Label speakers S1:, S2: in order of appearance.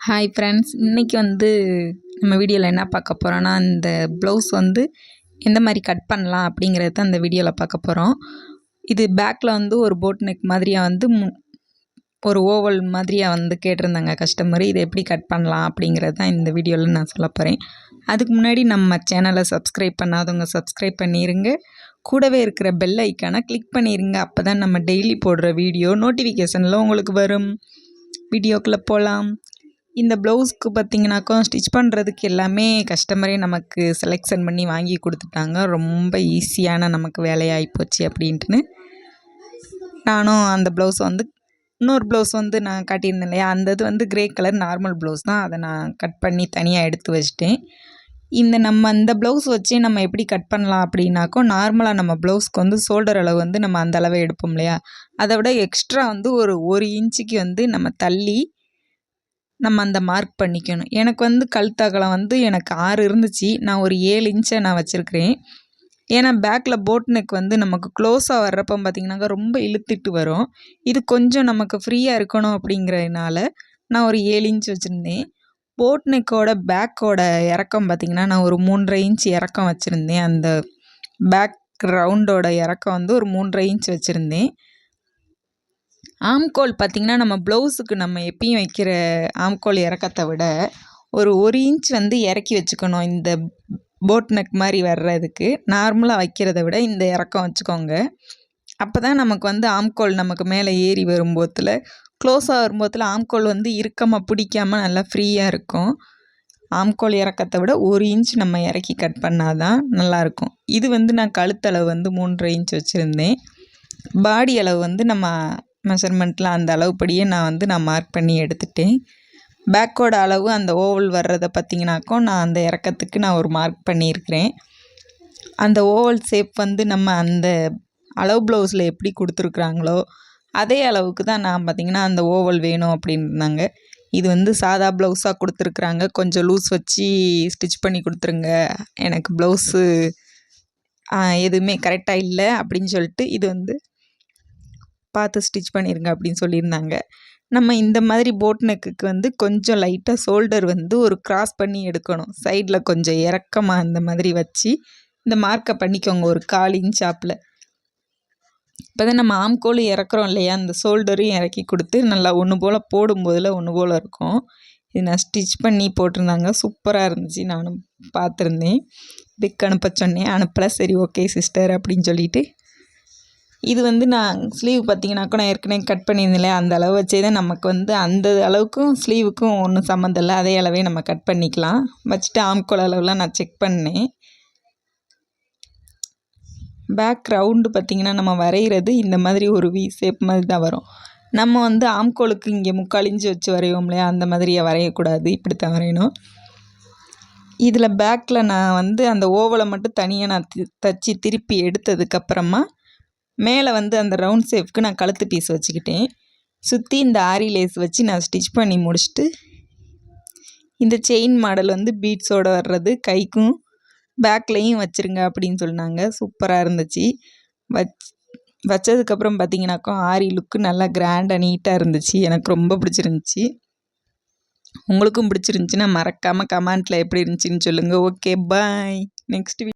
S1: Hi friends, இன்றைக்கி நம்ம வீடியோவில் என்ன பார்க்க போகிறோன்னா, இந்த ப்ளவுஸ் எந்த மாதிரி கட் பண்ணலாம் அப்படிங்கிறது தான் இந்த வீடியோவில் பார்க்க போகிறோம். இது பேக்கில் ஒரு போட் நெக் மாதிரியாக ஒரு ஓவல் மாதிரியாக கேட்டிருந்தாங்க கஸ்டமர். இதை எப்படி கட் பண்ணலாம் அப்படிங்கிறது தான் இந்த வீடியோவில் நான் சொல்ல போகிறேன். அதுக்கு முன்னாடி நம்ம சேனலை சப்ஸ்கிரைப் பண்ணாதவங்க சப்ஸ்கிரைப் பண்ணிடுங்க. கூடவே இருக்கிற பெல் ஐக்கானை கிளிக் பண்ணிடுங்க. அப்போ தான் நம்ம டெய்லி போடுற வீடியோ நோட்டிஃபிகேஷனில் உங்களுக்கு வரும். வீடியோக்குள்ளே போகலாம். இந்த ப்ளவுஸ்க்கு பார்த்திங்கனாக்கா ஸ்டிச் பண்ணுறதுக்கு எல்லாமே கஸ்டமரே நமக்கு செலெக்ஷன் பண்ணி வாங்கி கொடுத்துட்டாங்க. ரொம்ப ஈஸியான நமக்கு வேலையாகி போச்சு அப்படின்ட்டுன்னு நானும் அந்த ப்ளவுஸ் இன்னொரு ப்ளவுஸ் நான் காட்டியிருந்தேன் இல்லையா, அந்த இது கிரே கலர் நார்மல் ப்ளவுஸ் தான். அதை நான் கட் பண்ணி தனியாக எடுத்து வச்சிட்டேன். நம்ம இந்த ப்ளவுஸ் வச்சு நம்ம எப்படி கட் பண்ணலாம் அப்படின்னாக்கோ, நார்மலாக நம்ம ப்ளவுஸ்க்கு ஷோல்டர் அளவு நம்ம அந்த அளவை எடுப்போம் இல்லையா, அதை விட எக்ஸ்ட்ரா ஒரு இன்ச்சுக்கு நம்ம தள்ளி நம்ம அந்த மார்க் பண்ணிக்கணும். எனக்கு கழுத்தகலம் எனக்கு 6 இருந்துச்சு. நான் ஒரு 7 இன்ச்சை நான் வச்சுருக்கிறேன். ஏன்னா பேக்கில் போட் நெக் நமக்கு க்ளோஸாக வர்றப்போ பார்த்திங்கனாக்கா ரொம்ப இழுத்துட்டு வரும். இது கொஞ்சம் நமக்கு ஃப்ரீயாக இருக்கணும் அப்படிங்கிறதுனால நான் ஒரு 7 இன்ச் வச்சுருந்தேன். போட் நெக்கோட பேக்கோட இறக்கம் பார்த்திங்கன்னா நான் ஒரு 3.5 இன்ச் இறக்கம் வச்சுருந்தேன். அந்த பேக் ரவுண்டோட இறக்கம் ஒரு 3.5 இன்ச் வச்சுருந்தேன். ஆம்கோல் பார்த்திங்கன்னா நம்ம ப்ளவுஸுக்கு நம்ம எப்பயும் வைக்கிற ஆம்கோல் இறக்கத்தை விட ஒரு இன்ச் இறக்கி வச்சுக்கணும். இந்த போட் நெக் மாதிரி வர்றதுக்கு நார்மலாக வைக்கிறத விட இந்த இறக்கம் வச்சுக்கோங்க. அப்போ தான் நமக்கு ஆம்கோல் நமக்கு மேலே ஏறி வரும்போதில் க்ளோஸாக வரும்போதில் ஆம்கோல் இறுக்கமாக பிடிக்காமல் நல்லா ஃப்ரீயாக இருக்கும். ஆம்கோல் இறக்கத்தை விட 1 இன்ச் நம்ம இறக்கி கட் பண்ணால் தான் நல்லாயிருக்கும். இது நான் கழுத்தளவு 3.5 இன்ச் வச்சுருந்தேன். பாடி அளவு நம்ம மெஷர்மெண்ட்டில் அந்த அளவுப்படியே நான் மார்க் பண்ணி எடுத்துட்டேன். பேக்கோட அளவு அந்த ஓவல் வர்றதை பார்த்திங்கனாக்கோ நான் அந்த இறக்கத்துக்கு நான் ஒரு மார்க் பண்ணியிருக்கிறேன். அந்த ஓவல் ஷேப் நம்ம அந்த அளவு ப்ளவுஸில் எப்படி கொடுத்துருக்குறாங்களோ அதே அளவுக்கு தான் நான் பார்த்திங்கன்னா அந்த ஓவல் வேணும் அப்படின்னாங்க. இது சாதா ப்ளவுஸாக கொடுத்துருக்குறாங்க, கொஞ்சம் லூஸ் வச்சு ஸ்டிச் பண்ணி கொடுத்துருங்க, எனக்கு ப்ளவுஸு எதுவுமே கரெக்டாக இல்லை அப்படின்னு சொல்லிட்டு இது பார்த்து ஸ்டிச் பண்ணிடுங்க அப்படின்னு சொல்லியிருந்தாங்க. நம்ம இந்த மாதிரி போட் நெக்குக்கு கொஞ்சம் லைட்டாக ஷோல்டர் ஒரு கிராஸ் பண்ணி எடுக்கணும். சைடில் கொஞ்சம் இறக்கமாக அந்த மாதிரி வச்சு இந்த மார்க்கை பண்ணிக்கோங்க ஒரு 1/4 இன்ச் ஆப்பில். இப்போ தான் நம்ம ஆம்கோல் இறக்குறோம் இல்லையா, அந்த ஷோல்டரையும் இறக்கி கொடுத்து நல்லா ஒன்று போல் போடும்போதில் ஒன்று போல் இருக்கும். இது நான் ஸ்டிச் பண்ணி போட்டிருந்தாங்க, சூப்பராக இருந்துச்சு. நானும் பார்த்துருந்தேன். பிக் அனுப்ப சொன்னேன், அனுப்பலை. சரி ஓகே சிஸ்டர் அப்படின்னு சொல்லிட்டு இது நான் ஸ்லீவ் பார்த்திங்கனாக்கா நான் ஏற்கனவே கட் பண்ணியிருந்தேன் இல்லையா, அந்த அளவு வச்சே தான் நமக்கு அந்த அளவுக்கும் ஸ்லீவுக்கும் ஒன்றும் சம்மந்தம் இல்லை. அதே அளவே நம்ம கட் பண்ணிக்கலாம். வச்சுட்டு ஆம்கோல் அளவுலாம் நான் செக் பண்ணேன். பேக் ரவுண்டு பார்த்திங்கன்னா நம்ம வரைகிறது இந்த மாதிரி ஒரு வி ஷேப் மாதிரி தான் வரும். நம்ம ஆம்கோலுக்கு இங்கே 3/4 இன்ச்சு வச்சு வரைவோம் இல்லையா, அந்த மாதிரியே வரையக்கூடாது, இப்படி தான் வரையணும். இதில் பேக்கில் நான் அந்த ஓவலை மட்டும் தனியாக நான் தச்சு திருப்பி எடுத்ததுக்கப்புறமா மேலே அந்த ரவுண்ட் ஷேப்புக்கு நான் கழுத்து பீஸ் வச்சுக்கிட்டேன். சுற்றி இந்த ஆரி லேஸ் வச்சு நான் ஸ்டிச் பண்ணி முடிச்சுட்டு இந்த செயின் மாடல் பீட்ஸோடு வர்றது கைக்கும் பேக்லேயும் வச்சுருங்க அப்படின்னு சொன்னாங்க. சூப்பராக இருந்துச்சு. வச்சதுக்கப்புறம் பார்த்திங்கனாக்கா ஆரி லுக்கு நல்லா கிராண்டாக நீட்டாக இருந்துச்சு. எனக்கு ரொம்ப பிடிச்சிருந்துச்சி. உங்களுக்கும் பிடிச்சிருந்துச்சின்னா மறக்காமல் கமெண்ட்டில் எப்படி இருந்துச்சின்னு சொல்லுங்கள். ஓகே, பாய். நெக்ஸ்ட்